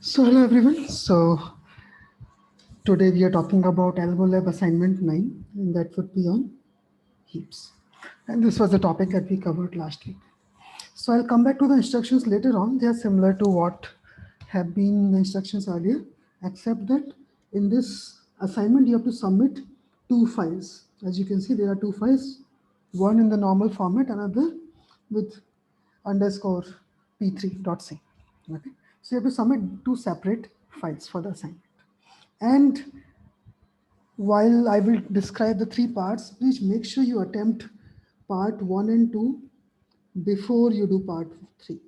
So hello everyone. So today we are talking about AlgoLab assignment 9 and that would be on heaps. And this was the topic that we covered last week. So I'll come back to the instructions later on. They are similar to what have been the instructions earlier, except that in this assignment you have to submit two files. As you can see, there are two files, one in the normal format, another with underscore p3.c. Okay. So you have to submit two separate files for the assignment. And while I will describe the three parts, please make sure you attempt part 1 and 2 before you do part 3.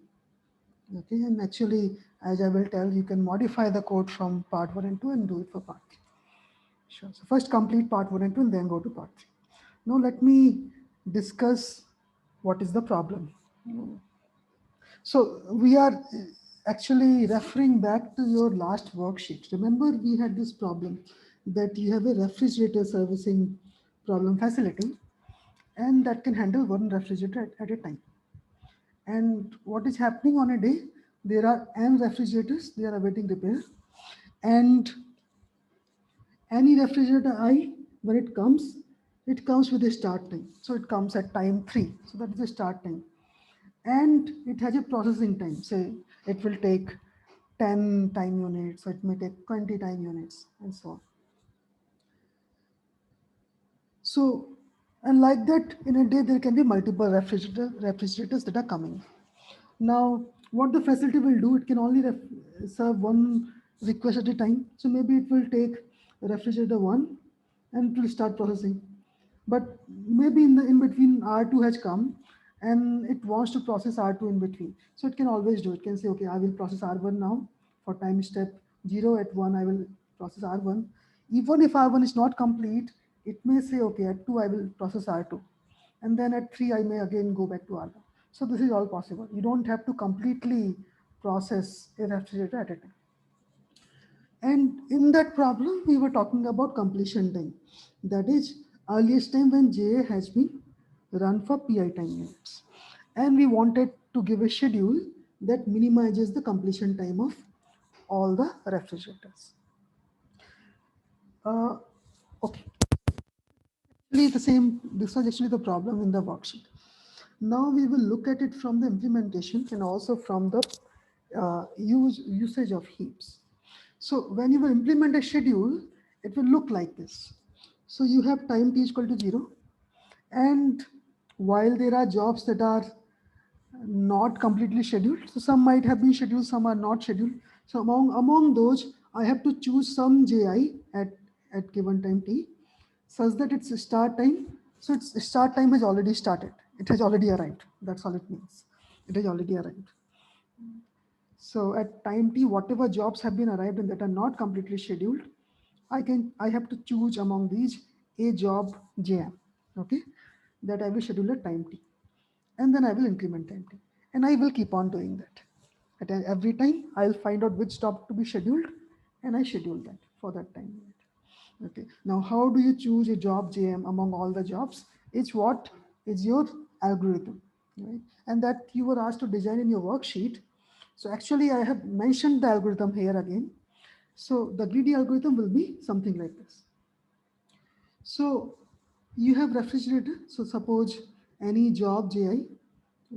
Okay, and actually, as I will tell, you can modify the code from part 1 and 2 and do it for part 3. Sure. So first complete part 1 and 2 and then go to part 3. Now let me discuss what is the problem. So we are actually referring back to your last worksheet. Remember, we had this problem that you have a refrigerator servicing problem facility, and that can handle one refrigerator at a time. And what is happening on a day? There are n refrigerators, they are awaiting repair, and any refrigerator I, when it comes with a start time. So it comes at time 3. So that is the start time. And it has a processing time. Say it will take 10 time units, so it may take 20 time units, and so on. So, and like that, in a day, there can be multiple refrigerators that are coming. Now, what the facility will do, it can only serve one request at a time. So maybe it will take refrigerator 1 and it will start processing. But maybe in between R2 has come and it wants to process R2 in between. So it can always do. It can say, okay, I will process R1 now for time step 0 at 1, I will process R1. Even if R1 is not complete, it may say, okay, at 2, I will process R2. And then at 3, I may again go back to R1. So this is all possible. You don't have to completely process a refrigerator at a time. And in that problem, we were talking about completion time. That is earliest time when JA has been run for PI time units. And we wanted to give a schedule that minimizes the completion time of all the refrigerators. Uh, okay, actually the same, this was actually the problem in the worksheet. Now we will look at it from the implementation and also from the usage of heaps. So when you will implement a schedule, it will look like this. So you have time t is equal to 0. And while there are jobs that are not completely scheduled, so some might have been scheduled, some are not scheduled. So among those, I have to choose some ji at given time t such that its start time, so its start time has already started. It has already arrived. That's all it means. It has already arrived. So at time t, whatever jobs have been arrived and that are not completely scheduled, I have to choose among these a job jm, okay, that I will schedule at time t, and then I will increment time t, and I will keep on doing that. At every time, I'll find out which job to be scheduled, and I schedule that for that time unit. Okay. Now, how do you choose a job JM among all the jobs? It's what is your algorithm, right? And that you were asked to design in your worksheet. So actually, I have mentioned the algorithm here again. So the greedy algorithm will be something like this. So you have refrigerator. So suppose any job JI,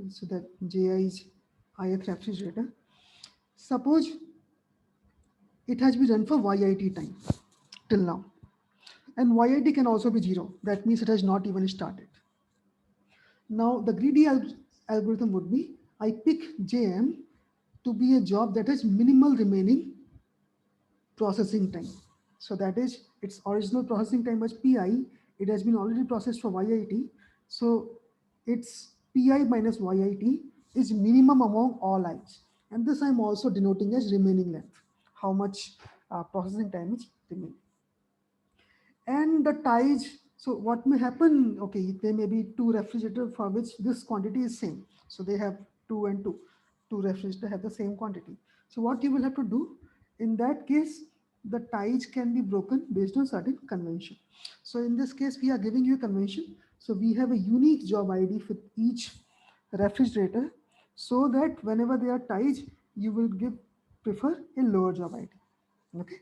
so that JI is ith refrigerator. Suppose it has been run for YIT time till now. And YIT can also be 0. That means it has not even started. Now, the greedy algorithm would be I pick JM to be a job that has minimal remaining processing time. So that is its original processing time was PI. It has been already processed for YIT. So its PI minus YIT is minimum among all i's. And this I'm also denoting as remaining length. How much processing time is remaining. And the ties, so what may happen, okay, there may be two refrigerators for which this quantity is same. So they have two and two. Two refrigerators have the same quantity. So what you will have to do, in that case, the ties can be broken based on certain convention. So in this case, we are giving you a convention. So we have a unique job ID for each refrigerator so that whenever they are ties, you will give prefer a lower job ID. Okay,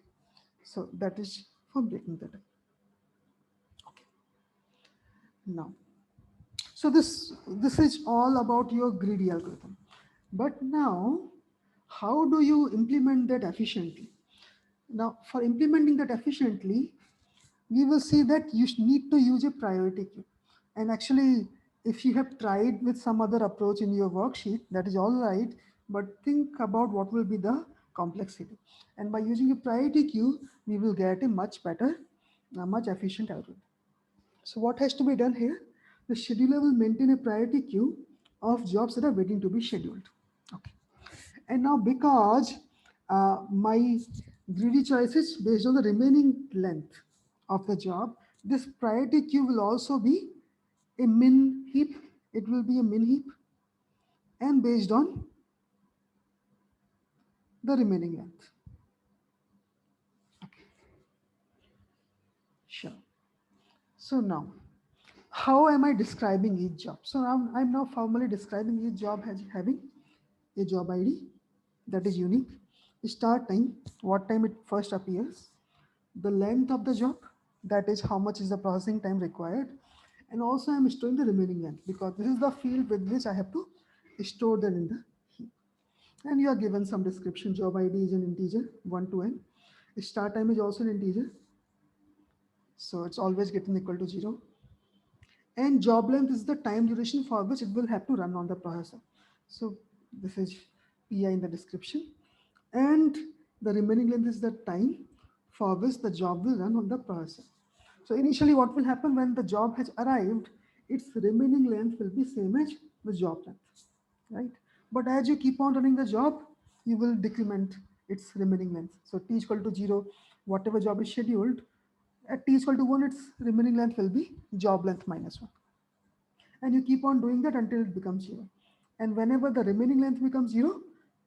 so that is for breaking the time. Okay, now, so this is all about your greedy algorithm. But now, how do you implement that efficiently? Now, for implementing that efficiently, we will see that you need to use a priority queue. And actually, if you have tried with some other approach in your worksheet, that is all right, but think about what will be the complexity. And by using a priority queue, we will get a much better, much efficient algorithm. So what has to be done here? The scheduler will maintain a priority queue of jobs that are waiting to be scheduled. Okay. And now because my greedy choice is based on the remaining length of the job, this priority queue will also be a min heap. It will be a min heap and based on the remaining length. Okay, sure. So now, how am I describing each job? So now I'm now formally describing each job as having a job ID that is unique, start time, what time it first appears, the length of the job, that is how much is the processing time required, and also I'm storing the remaining length because this is the field with which I have to store that in the heap. And you are given some description. Job ID is an integer 1 to n. Start time is also an integer, so it's always getting equal to 0. And job length is the time duration for which it will have to run on the processor. So this is pi in the description, and the remaining length is the time for which the job will run on the processor. So initially what will happen when the job has arrived, its remaining length will be same as the job length, right? But as you keep on running the job, you will decrement its remaining length. So t is equal to 0, whatever job is scheduled, at t is equal to 1, its remaining length will be job length minus 1. And you keep on doing that until it becomes 0. And whenever the remaining length becomes 0,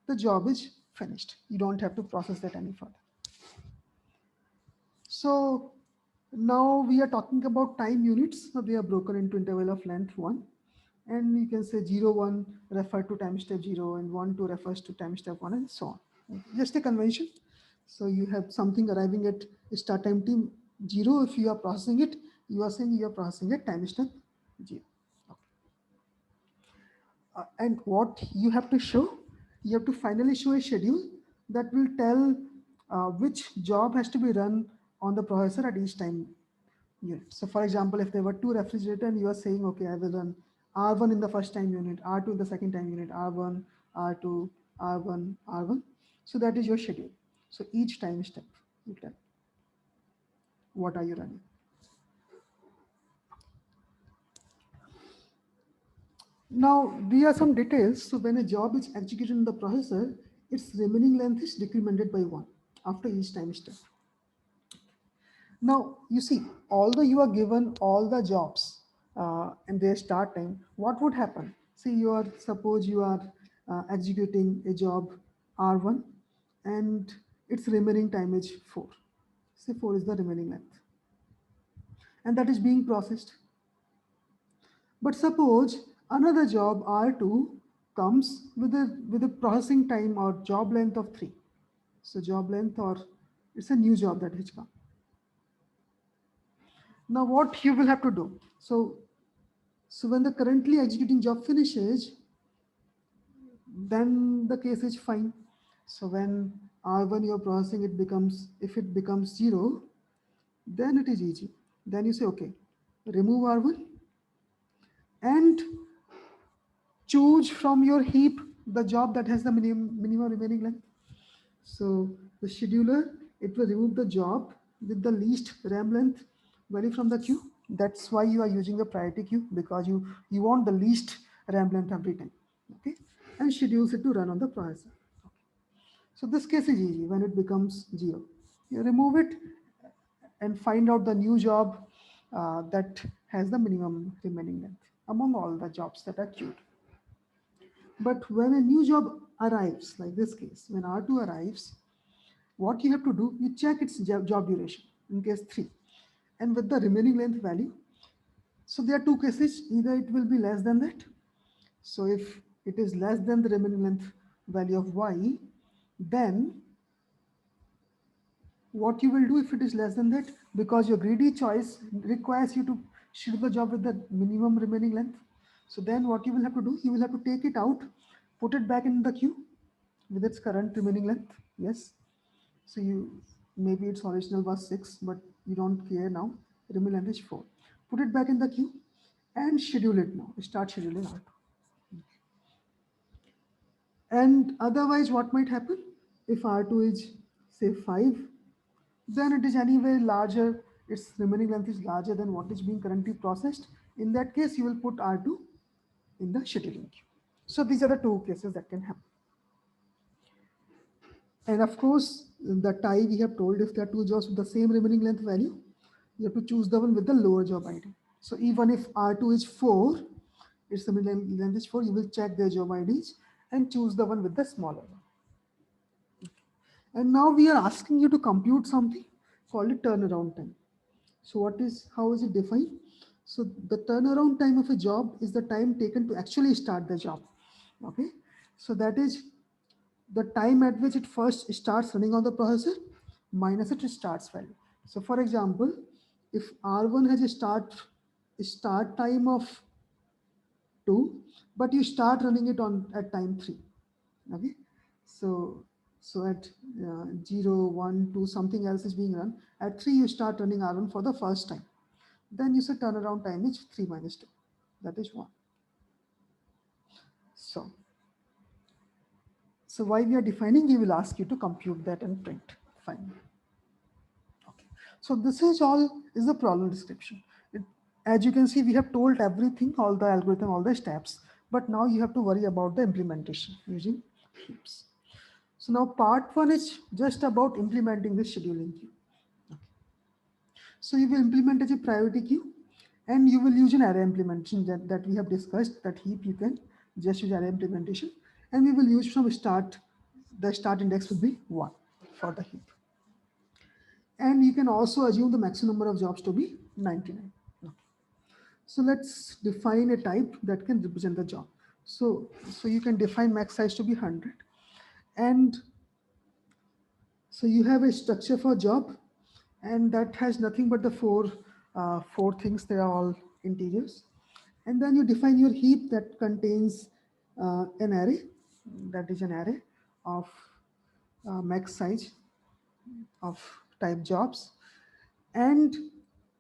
the job is finished. You don't have to process that any further. So now we are talking about time units. So they are broken into interval of length 1. And you can say 0, 1 refer to time step 0 and 1, 2 refers to time step 1 and so on. Just a convention. So you have something arriving at start time t 0. If you are processing it, you are saying you are processing at time step 0. And what you have to show, you have to finally show a schedule that will tell which job has to be run on the processor at each time unit. So for example, if there were 2 refrigerators and you are saying, okay, I will run R1 in the first time unit, R2 in the second time unit, R1, R2, R1, R1. So that is your schedule. So each time step, you tell what are you running. Now, there are some details. So when a job is executed in the processor, its remaining length is decremented by 1 after each time step. Now, you see, although you are given all the jobs and their start time, what would happen? See, suppose you are executing a job R1 and its remaining time is 4. Say 4 is the remaining length. And that is being processed. But suppose another job R2 comes with a processing time or job length of 3. So job length, or it's a new job that has come. Now what you will have to do? So when the currently executing job finishes, then the case is fine. So when R1 you're processing, if it becomes 0, then it is easy. Then you say, okay, remove R1 and choose from your heap the job that has the minimum remaining length. So the scheduler, it will remove the job with the least RAM length value from the queue. That's why you are using the priority queue, because you want the least RAM length every time. Okay, and schedules it to run on the processor. Okay. So this case is easy when it becomes 0. You remove it and find out the new job that has the minimum remaining length among all the jobs that are queued. But when a new job arrives, like this case, when R2 arrives, what you have to do, you check its job duration in case 3 and with the remaining length value. So there are two cases, either it will be less than that. So if it is less than the remaining length value of y, then what you will do if it is less than that, because your greedy choice requires you to schedule the job with the minimum remaining length. So then what you will have to do, you will have to take it out, put it back in the queue with its current remaining length. Yes. So you, maybe its original was 6, but you don't care now. Remaining length is 4. Put it back in the queue and schedule it now. Start scheduling out. And otherwise, what might happen if R2 is say 5, then it is anyway larger, its remaining length is larger than what is being currently processed. In that case, you will put R2 in the scheduling queue. So these are the two cases that can happen. And of course, the tie we have told, if there are two jobs with the same remaining length value, you have to choose the one with the lower job ID. So even if R2 is 4, its remaining length is 4, you will check their job IDs and choose the one with the smaller one. And now we are asking you to compute something called a turnaround time. So how is it defined? So the turnaround time of a job is the time taken to actually start the job. Okay. So that is the time at which it first starts running on the processor minus its starts value. So for example, if R1 has a start time of 2, but you start running it on at time 3. Okay. So at 0, 1, 2, something else is being run. At 3, you start running R1 for the first time. Then you say turnaround time is 3 minus 2. That is 1. So, so why we are defining, we will ask you to compute that and print. Fine. Okay. So this is all is the problem description. As you can see, we have told everything, all the algorithm, all the steps, but now you have to worry about the implementation using heaps. So now part 1 is just about implementing the scheduling queue. So you will implement as a priority queue, and you will use an array implementation that we have discussed, that heap you can just use array implementation, and we will use from start, the start index will be 1 for the heap. And you can also assume the maximum number of jobs to be 99. So let's define a type that can represent the job. So you can define max size to be 100. And so you have a structure for job, and that has nothing but the four things. They are all integers. And then you define your heap that contains an array, that is an array of max size of type jobs, and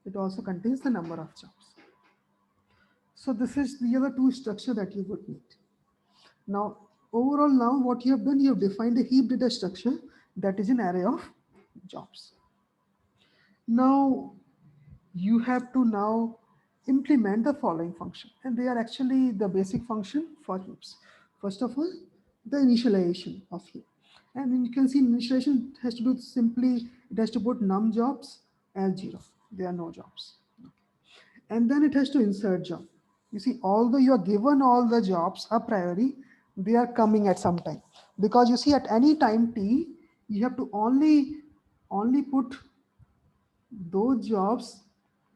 it also contains the number of jobs. So this is the other two structure that you would need. Now, overall, now what you have done, you have defined a heap data structure that is an array of jobs. Now, you have to now implement the following function, and they are actually the basic function for heaps. First of all, the initialization of heap. And you can see initialization has to do simply, it has to put num jobs as 0. There are no jobs. And then it has to insert job. You see, although you are given all the jobs a priori, they are coming at some time. Because you see, at any time t, you have to only put those jobs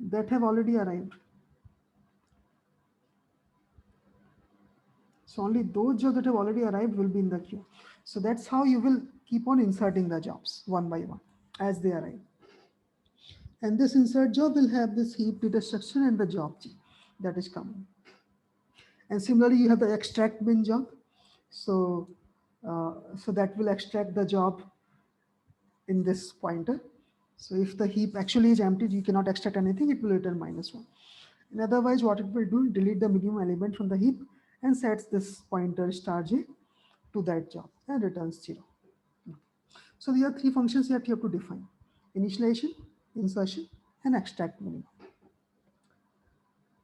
that have already arrived. So only those jobs that have already arrived will be in the queue. So that's how you will keep on inserting the jobs one by one as they arrive. And this insert job will have this heap data structure and the job G that is coming. And similarly, you have the extract bin job. So that will extract the job in this pointer. So if the heap actually is empty, you cannot extract anything, it will return -1. And otherwise, what it will do, delete the minimum element from the heap and sets this pointer star j to that job and returns 0. So there are three functions that you have to define: initialization, insertion, and extract minimum.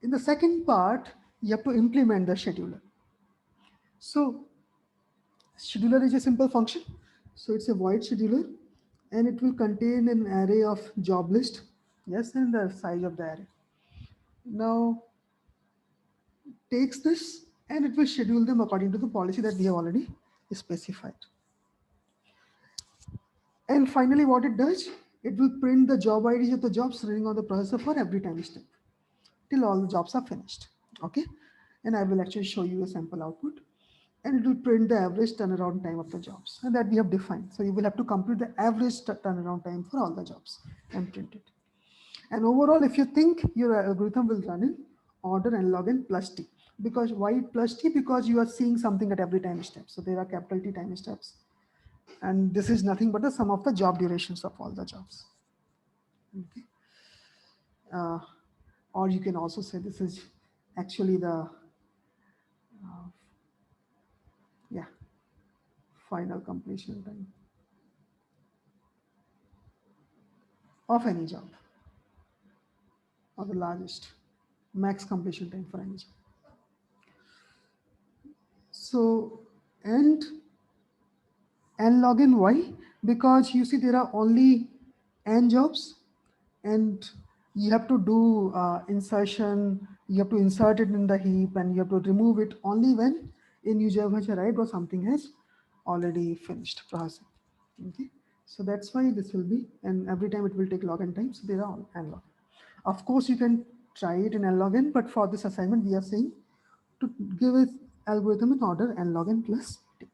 In the second part, you have to implement the scheduler. So scheduler is a simple function. So it's a void scheduler, and it will contain an array of job list, yes, and the size of the array. Now takes this and it will schedule them according to the policy that we have already specified. And finally, what it does, it will print the job IDs of the jobs running on the processor for every time step till all the jobs are finished. Okay, and I will actually show you a sample output. and it will print the average turnaround time of the jobs, and that we have defined. So you will have to compute the average turnaround time for all the jobs and print it. And overall, if you think your algorithm will run in order and log n plus t, because why plus t? Because you are seeing something at every time step. So there are capital T time steps, and this is nothing but the sum of the job durations of all the jobs. Okay. Uh, or you can also say this is actually the yeah final completion time of any job, or the largest max completion time for any job. So, and log in, why? Because you see there are only n jobs, and you have to do insertion, you have to insert it in the heap, and you have to remove it only when a new job has arrived or something has already finished processing. Okay, so that's why this will be, and every time it will take log n time, so they are all n log n. Of course you can try it in n log n, but for this assignment we are saying to give an algorithm in order n log n plus t.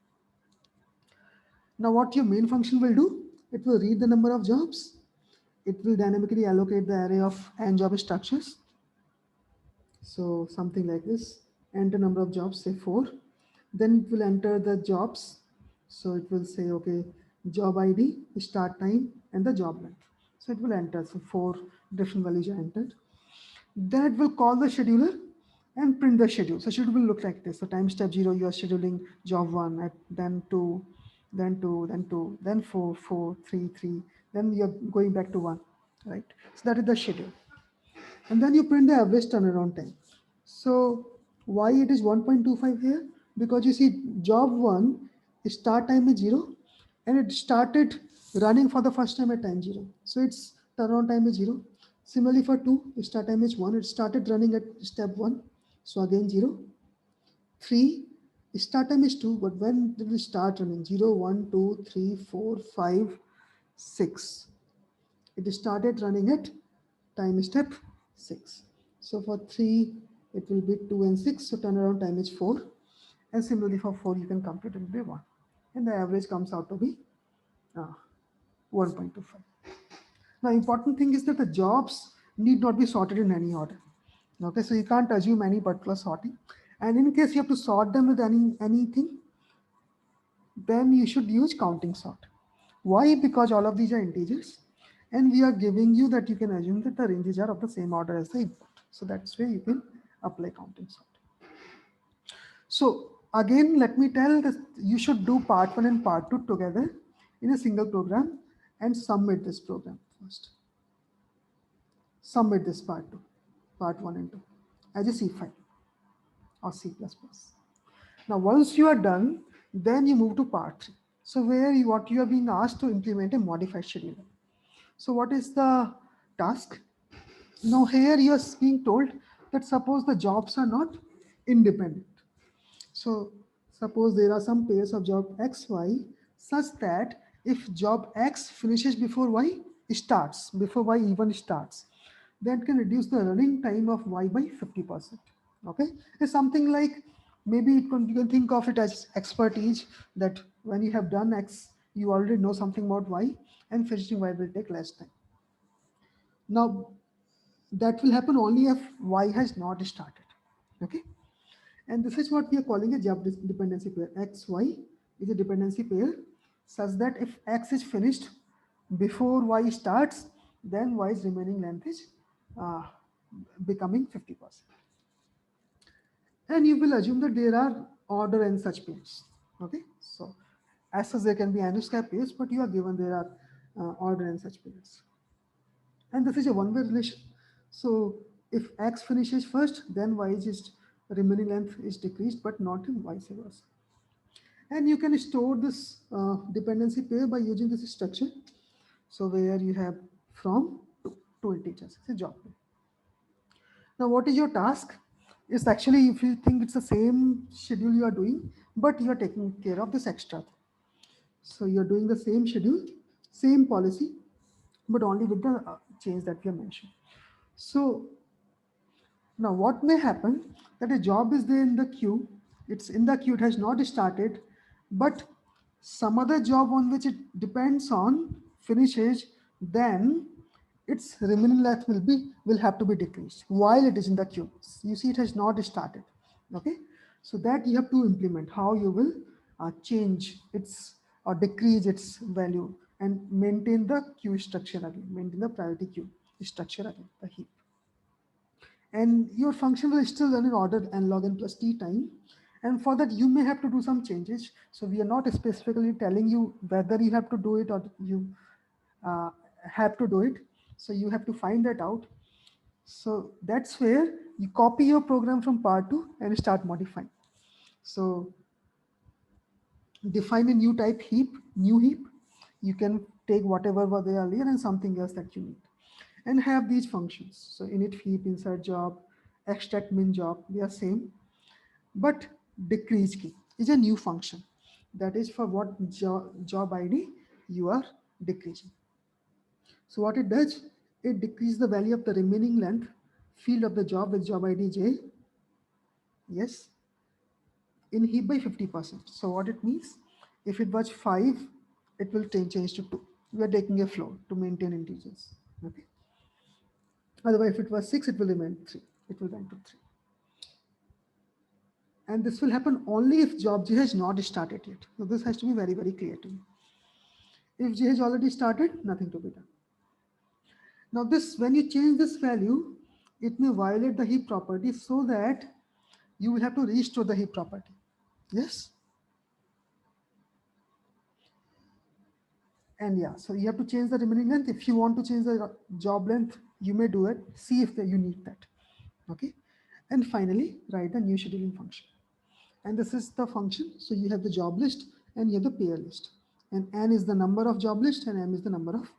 Now what your main function will do, it will read the number of jobs, it will dynamically allocate the array of n job structures. So something like this, enter number of jobs, say 4. Then it will enter the jobs. So it will say, okay, job ID, start time, and the job length. So it will enter, so 4 different values are entered. Then it will call the scheduler and print the schedule. So schedule will look like this. So time step 0, you are scheduling job 1, then 2, then 2, then 2, then 4, 4, 3, 3, then you're going back to 1, right? So that is the schedule. And then you print the average turnaround time. So why it is 1.25 here? Because you see job 1, start time is 0, and it started running for the first time at time 0. So its turnaround time is 0. Similarly for 2, start time is 1, it started running at step 1. So again 0. 3, start time is 2, but when did it start running? 0, 1, 2, 3, 4, 5, 6. It started running at time step 6. So for 3, it will be 2 and 6. So turnaround time is 4. And similarly for 4, you can compute it will be 1. And the average comes out to be 1.25. Now, important thing is that the jobs need not be sorted in any order. Okay, so you can't assume any particular sorting. And in case you have to sort them with anything, then you should use counting sort. Why? Because all of these are integers, and we are giving you that you can assume that the ranges are of the same order as the input. So that's where you can apply counting sort. So again, let me tell that you should do part 1 and part 2 together in a single program and submit this program first. Submit this part 1 and 2 as a C file or C++. Now, once you are done, then you move to part 3. So where what you are being asked to implement a modified scheduler. So what is the task? Now here you are being told that suppose the jobs are not independent. So suppose there are some pairs of job X, Y such that if job X finishes before Y starts, before Y even starts, that can reduce the running time of Y by 50%. Okay, it's something like maybe you can think of it as expertise, that when you have done X, you already know something about Y, and finishing Y will take less time. Now that will happen only if Y has not started. Okay, and this is what we are calling a job dependency pair. X, Y is a dependency pair such that if X is finished before Y starts, then Y's remaining length is uh, becoming 50%. And you will assume that there are order and such pairs. Okay, so as such there can be n square pairs, but you are given there are order and such pairs. And this is a one-way relation. So if X finishes first, then Y is just remaining length is decreased, but not in vice versa. And you can store this dependency pair by using this structure. So where you have from to integers, it's a job pair. Now what is your task? It's actually, if you think it's the same schedule you are doing, but you are taking care of this extra thing. So you're doing the same schedule, same policy, but only with the change that we have mentioned. So now what may happen, that a job is there in the queue, It's in the queue, it has not started, but some other job on which it depends on finishes, then its remaining length will have to be decreased while it is in the queue. You see, it has not started. Okay, so that you have to implement how you will change its or decrease its value and maintain the queue structure again, maintain the priority queue structure again, the heap. And your function will still run in order and log n plus t time. And for that, you may have to do some changes. So we are not specifically telling you whether you have to do it or you uh, have to do it. So you have to find that out. So that's where you copy your program from part 2 and start modifying. So define a new type heap, new heap. You can take whatever was there earlier and something else that you need. And have these functions. So init heap, insert job, extract min job, they are same. But decrease key is a new function. That is for what job ID you are decreasing. So what it does, it decreases the value of the remaining length field of the job with job ID j, yes, in heap by 50%. So what it means, if it was 5, it will change to 2. We are taking a floor to maintain integers. Okay. Otherwise, if it was 6, it will remain 3. It will run to 3. And this will happen only if job J has not started yet. So this has to be very, very clear to you. If J has already started, nothing to be done. Now this, when you change this value, it may violate the heap property so that you will have to restore the heap property. Yes? And yeah, so you have to change the remaining length. If you want to change the job length, you may do it. See if you need that. Okay. And finally, write the new scheduling function. And this is the function. So you have the job list and you have the pair list. And n is the number of job list and m is the number of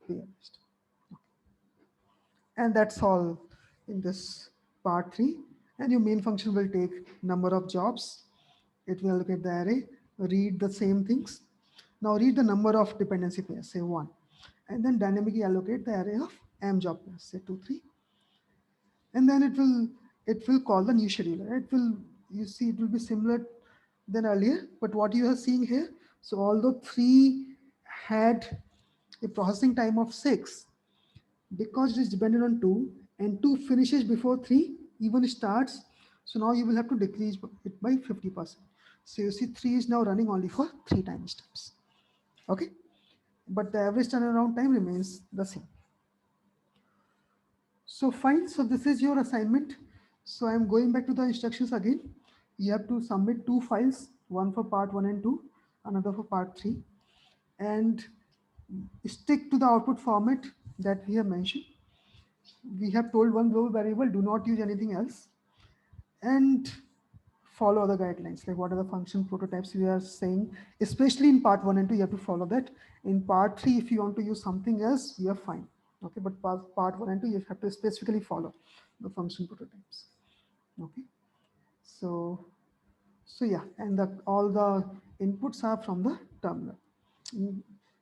pair list. And that's all in this part 3. And your main function will take number of jobs. It will allocate the array, read the same things. Now read the number of dependency pairs, say 1. And then dynamically allocate the array of m job pairs, say 2, 3. And then it will call the new scheduler. It will, you see, it will be similar than earlier, but what you are seeing here, so although 3 had a processing time of 6, because it is dependent on 2 and 2 finishes before 3 even starts, so now you will have to decrease it by 50%. So you see 3 is now running only for 3 time steps. Okay, but the average turnaround time remains the same. So fine, so this is your assignment. So I'm going back to the instructions again. You have to submit 2 files, one for part 1 and 2, another for part 3, and stick to the output format that we have mentioned. We have told one global variable, do not use anything else, and follow the guidelines, like what are the function prototypes we are saying, especially in part 1 and 2, you have to follow that. In part 3, if you want to use something else, you are fine. Okay, but part 1 and 2, you have to specifically follow the function prototypes. Okay, so yeah, and all the inputs are from the terminal. Mm,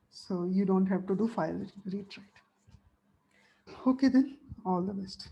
so you don't have to do file read write. Okay, then all the best.